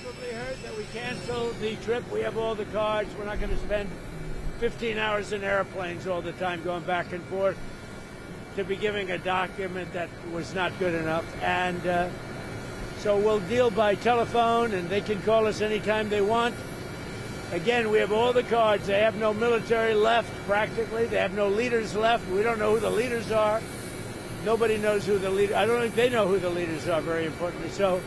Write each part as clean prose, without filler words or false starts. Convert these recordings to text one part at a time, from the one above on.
probably heard that we canceled the trip. We have all the cards. We're not going to spend 15 hours in airplanes all the time going back and forth to be giving a document that was not good enough. And so we'll deal by telephone, and they can call us anytime they want. Again, we have all the cards. They have no military left, practically. They have no leaders left. We don't know who the leaders are. Nobody knows who the leader. I don't think they know who the leaders are, very importantly. So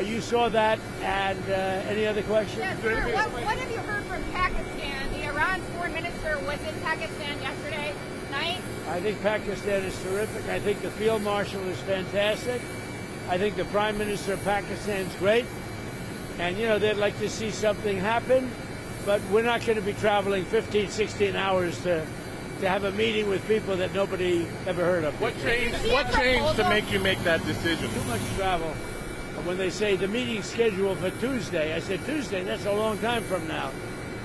you saw that. And any other questions? Yes, sir. What have you heard from Pakistan? The Iran's foreign minister was in Pakistan yesterday night. I think Pakistan is terrific. I think the field marshal is fantastic. I think the prime minister of Pakistan is great. And, you know, they'd like to see something happen. But we're not going to be traveling 15, 16 hours to have a meeting with people that nobody ever heard of. What changed to make you make that decision? Too much travel. When they say the meeting's scheduled for Tuesday, I said, Tuesday, that's a long time from now.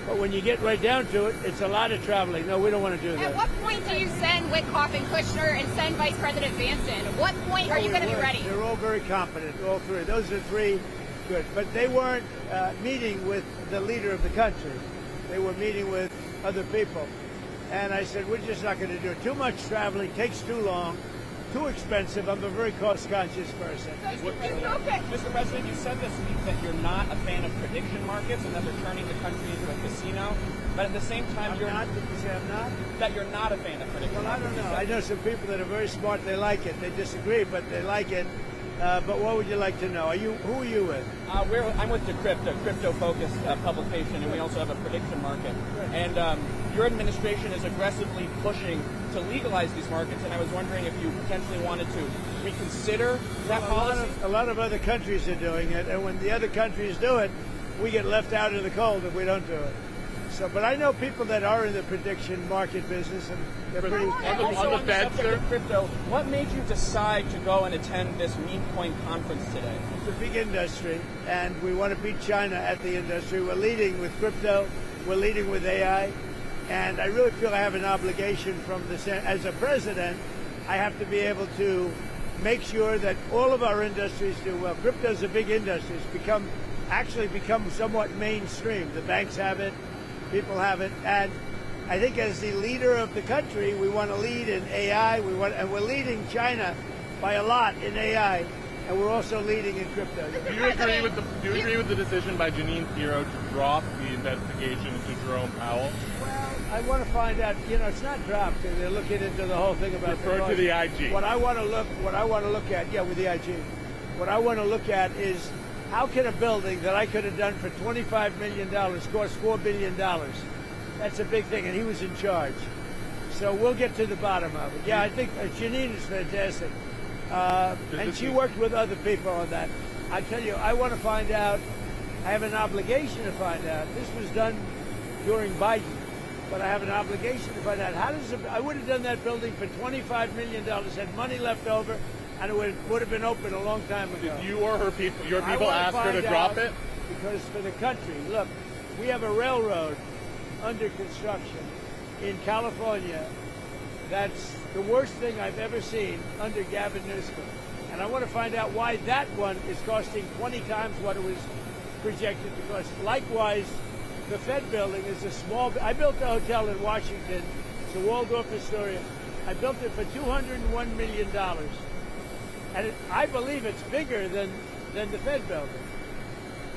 But when you get right down to it, it's a lot of traveling. No, we don't want to do that. At what point do you send Witkoff and Kushner and send Vice President Vance in? At what point are you going to be ready? They're all very competent, all three. Those are three good. But they weren't meeting with the leader of the country. They were meeting with other people. And I said, we're just not going to do it. Too much traveling, takes too long, too expensive. I'm a very cost-conscious person. Mr. President, you said this week that you're not a fan of prediction markets and that they're turning the country into a casino. But at the same time, I'm not. Did you say I'm not? That you're not a fan of prediction markets. Well, I don't know. I know some people that are very smart. They like it. They disagree, but they like it. But what would you like to know? Who are you with? I'm with Decrypt, a crypto-focused publication, and we also have a prediction market. And your administration is aggressively pushing to legalize these markets, and I was wondering if you potentially wanted to reconsider that policy. A lot of other countries are doing it, and when the other countries do it, we get left out in the cold if we don't do it. So, but I know people that are in the prediction market business, and they're pretty. On the Fed, sir? Crypto, what made you decide to go and attend this Meme Coin conference today? It's a big industry, and we want to beat China at the industry. We're leading with crypto. We're leading with AI. And I really feel I have an obligation from this. As a president, I have to be able to make sure that all of our industries do well. Crypto is a big industry. It's actually become somewhat mainstream. The banks have it. People have it, and I think as the leader of the country, we want to lead in AI. And we're leading China by a lot in AI, and we're also leading in crypto. Do you agree with the decision by Jeanine Pirro to drop the investigation into Jerome Powell? Well, I want to find out. You know, it's not dropped. They're looking into the whole thing about. Refer to the IG. What I want to look at, with the IG. What I want to look at is, how can a building that I could have done for $25 million cost $4 billion? That's a big thing, and he was in charge. So we'll get to the bottom of it. Yeah, I think Jeanine is fantastic. And she worked with other people on that. I tell you, I want to find out. I have an obligation to find out. This was done during Biden, but I have an obligation to find out. I would have done that building for $25 million, had money left over, and it would have been open a long time ago. Did you or your people ask her to drop it? Because for the country, look, we have a railroad under construction in California that's the worst thing I've ever seen under Gavin Newsom. And I want to find out why that one is costing 20 times what it was projected to cost. Likewise, the Fed building is a small. I built a hotel in Washington. It's a Waldorf Astoria. I built it for $201 million. And I believe it's bigger than the Fed building.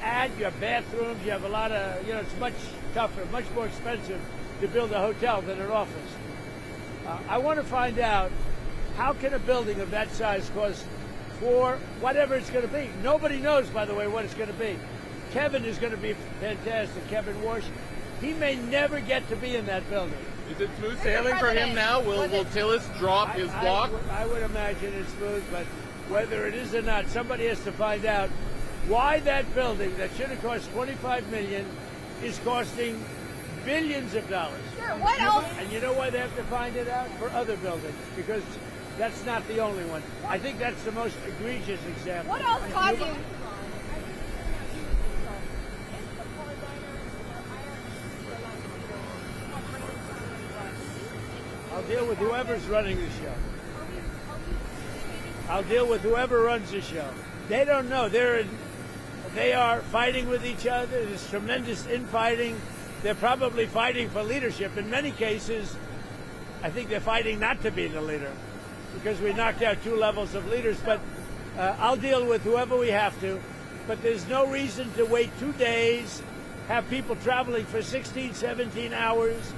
And you have bathrooms, you have a lot of, it's much tougher, much more expensive to build a hotel than an office. I want to find out, how can a building of that size cost for whatever it's going to be? Nobody knows, by the way, what it's going to be. Kevin is going to be fantastic, Kevin Warsh. He may never get to be in that building. Is it smooth sailing for him now? Will Tillis drop his block? I would imagine it's smooth, but whether it is or not, somebody has to find out why that building that should have cost $25 million is costing billions of dollars. Sure, what else? And you know why they have to find it out? For other buildings, because that's not the only one. I think that's the most egregious example. What else caused you? I'll deal with whoever's running the show. I'll deal with whoever runs the show. They don't know. They are fighting with each other. There's tremendous infighting. They're probably fighting for leadership. In many cases, I think they're fighting not to be the leader because we knocked out 2 levels of leaders. But I'll deal with whoever we have to. But there's no reason to wait 2 days, have people traveling for 16, 17 hours.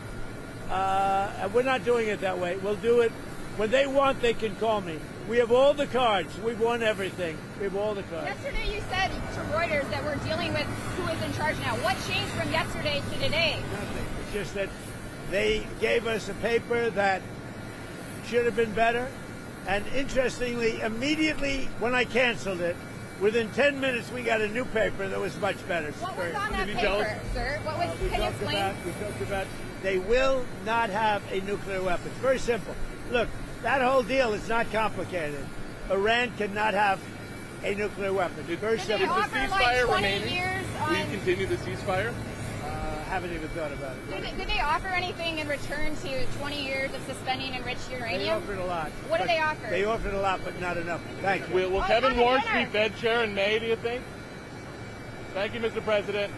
We're not doing it that way. We'll do it when they want. They can call me. We have all the cards. We've won everything. We have all the cards. Yesterday you said to Reuters that we're dealing with who is in charge now. What changed from yesterday to today? Nothing. It's just that they gave us a paper that should have been better. And interestingly, immediately when I canceled it, within 10 minutes we got a new paper that was much better. What was on that Did you paper, sir? What was? Can you explain? We talked about they will not have a nuclear weapon. It's very simple. Look, that whole deal is not complicated. Iran cannot have a nuclear weapon. Very Did they simple. offer like ceasefire 20 remaining? years Will you on? continue the ceasefire? Haven't even thought about it. Did they offer anything in return to 20 years of suspending enriched They uranium? offered a lot. What did but they offer? They offered a lot, but not enough. Thank you. Will Oh, Kevin it's on the Warren dinner. be Fed chair in May, do you think? Thank you, Mr. President.